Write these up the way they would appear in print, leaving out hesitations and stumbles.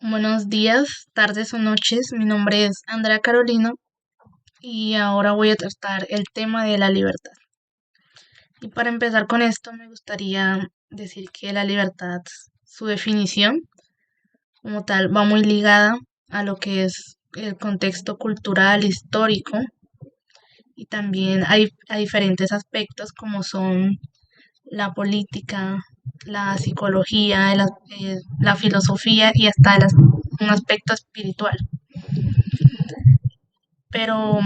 Buenos días, tardes o noches. Mi nombre es Andrea Carolina y ahora voy a tratar el tema de la libertad. Y para empezar con esto, me gustaría decir que la libertad, su definición como tal, va muy ligada a lo que es el contexto cultural, histórico y también hay a diferentes aspectos como son la política, la psicología, la filosofía y hasta un aspecto espiritual. Pero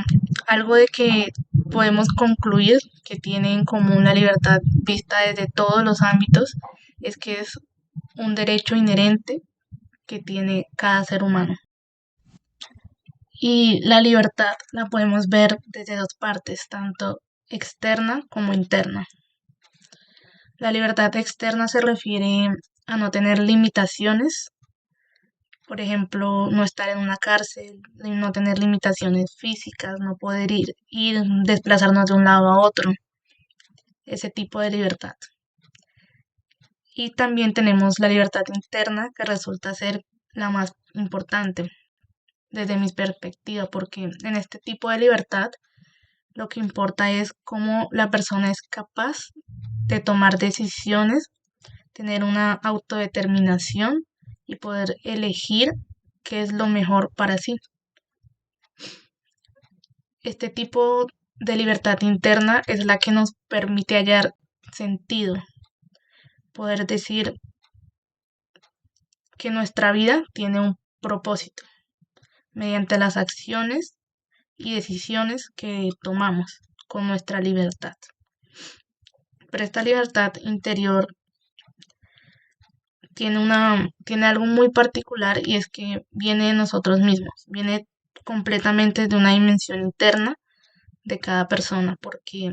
algo de que podemos concluir que tiene en común la libertad vista desde todos los ámbitos es que es un derecho inherente que tiene cada ser humano. Y la libertad la podemos ver desde dos partes, tanto externa como interna. La libertad externa se refiere a no tener limitaciones, por ejemplo, no estar en una cárcel, no tener limitaciones físicas, no poder desplazarnos de un lado a otro, ese tipo de libertad. Y también tenemos la libertad interna, que resulta ser la más importante desde mi perspectiva, porque en este tipo de libertad lo que importa es cómo la persona es capaz de tomar decisiones, tener una autodeterminación y poder elegir qué es lo mejor para sí. Este tipo de libertad interna es la que nos permite hallar sentido, poder decir que nuestra vida tiene un propósito mediante las acciones y decisiones que tomamos con nuestra libertad. Pero esta libertad interior tiene algo muy particular y es que viene de nosotros mismos, viene completamente de una dimensión interna de cada persona, porque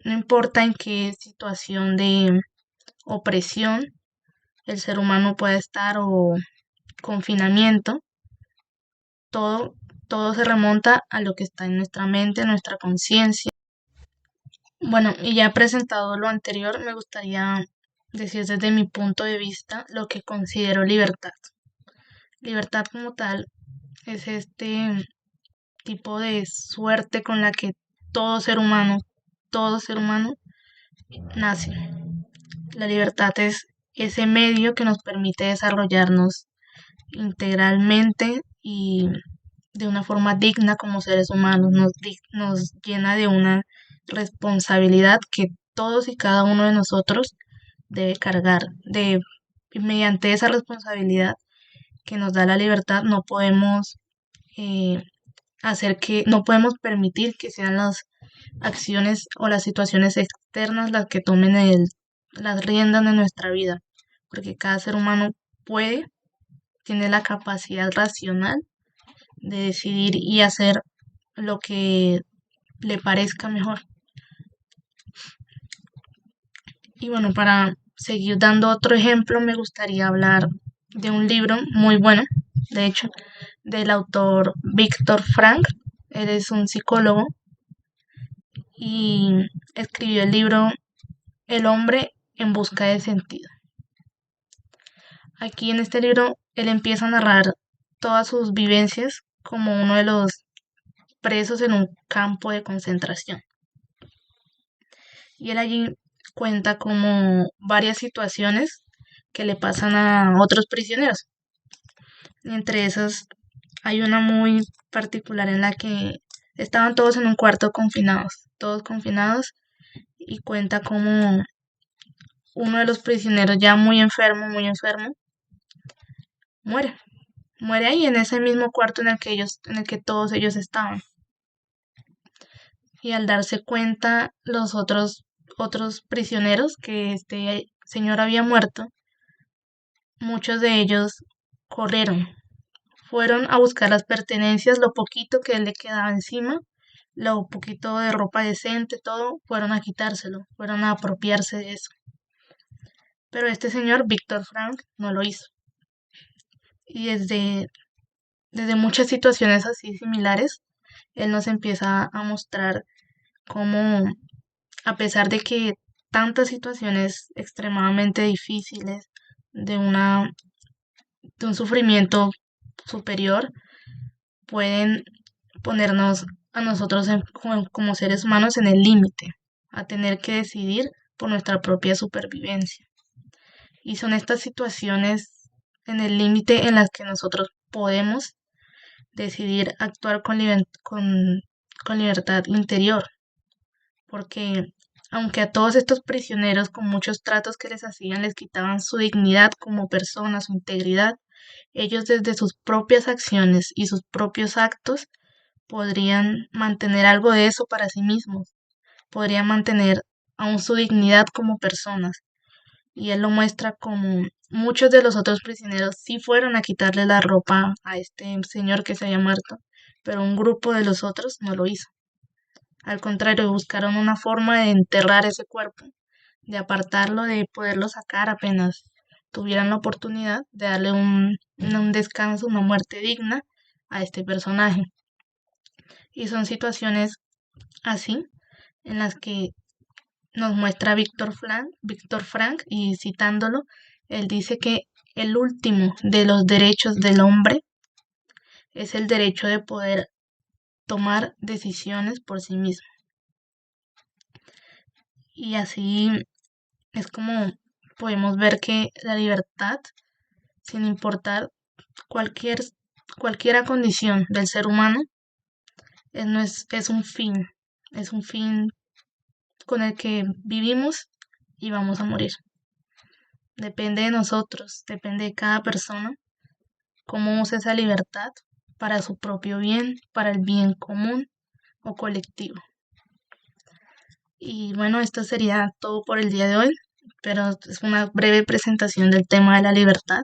no importa en qué situación de opresión el ser humano pueda estar o confinamiento, todo, todo se remonta a lo que está en nuestra mente, nuestra conciencia. Bueno, y ya presentado lo anterior, me gustaría decir desde mi punto de vista lo que considero libertad. Libertad como tal es este tipo de suerte con la que todo ser humano nace. La libertad es ese medio que nos permite desarrollarnos integralmente y de una forma digna como seres humanos, nos llena de una responsabilidad que todos y cada uno de nosotros debe cargar. Mediante esa responsabilidad que nos da la libertad, eh, no podemos permitir que sean las acciones o las situaciones externas las que tomen las riendas de nuestra vida, porque cada ser humano puede, tiene la capacidad racional de decidir y hacer lo que le parezca mejor. Y bueno, para seguir dando otro ejemplo, me gustaría hablar de un libro muy bueno, de hecho, del autor Víctor Frank. Él es un psicólogo y escribió el libro El hombre en busca de sentido. Aquí en este libro él empieza a narrar todas sus vivencias como uno de los presos en un campo de concentración. Y él allí cuenta como varias situaciones que le pasan a otros prisioneros. Y entre esas hay una muy particular en la que estaban todos en un cuarto confinados, todos confinados, y cuenta como uno de los prisioneros ya muy enfermo, muere. Muere ahí en ese mismo cuarto en el que todos ellos estaban. Y al darse cuenta los otros prisioneros que este señor había muerto, muchos de ellos corrieron, fueron a buscar las pertenencias, lo poquito que le quedaba encima, lo poquito de ropa decente, todo, fueron a quitárselo, fueron a apropiarse de eso. Pero este señor, Víctor Frank, no lo hizo. Y desde muchas situaciones así similares, él nos empieza a mostrar cómo, a pesar de que tantas situaciones extremadamente difíciles, de una de un sufrimiento superior, pueden ponernos a nosotros como seres humanos en el límite, a tener que decidir por nuestra propia supervivencia. Y son estas situaciones en el límite en las que nosotros podemos decidir actuar con libertad interior, porque aunque a todos estos prisioneros con muchos tratos que les hacían les quitaban su dignidad como personas, su integridad, ellos desde sus propias acciones y sus propios actos podrían mantener algo de eso para sí mismos, podrían mantener aún su dignidad como personas. Y él lo muestra como muchos de los otros prisioneros sí fueron a quitarle la ropa a este señor que se había muerto, pero un grupo de los otros no lo hizo. Al contrario, buscaron una forma de enterrar ese cuerpo, de apartarlo, de poderlo sacar apenas tuvieran la oportunidad de darle un descanso, una muerte digna a este personaje. Y son situaciones así en las que nos muestra Víctor Frank, y citándolo, él dice que el último de los derechos del hombre es el derecho de poder tomar decisiones por sí mismo. Y así es como podemos ver que la libertad, sin importar cualquier, cualquiera condición del ser humano, es un fin con el que vivimos y vamos a morir. Depende de nosotros, depende de cada persona cómo usa esa libertad para su propio bien, para el bien común o colectivo. Y bueno, esto sería todo por el día de hoy, pero es una breve presentación del tema de la libertad,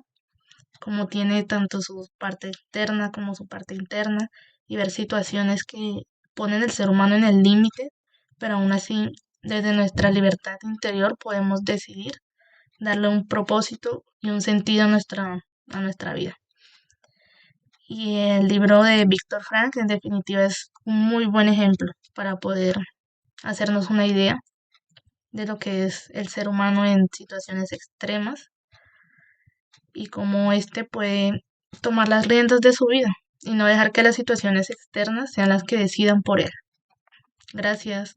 como tiene tanto su parte externa como su parte interna, y ver situaciones que ponen el ser humano en el límite, pero aún así, desde nuestra libertad interior podemos decidir darle un propósito y un sentido a nuestra vida. Y el libro de Víctor Frank, en definitiva, es un muy buen ejemplo para poder hacernos una idea de lo que es el ser humano en situaciones extremas y cómo éste puede tomar las riendas de su vida y no dejar que las situaciones externas sean las que decidan por él. Gracias.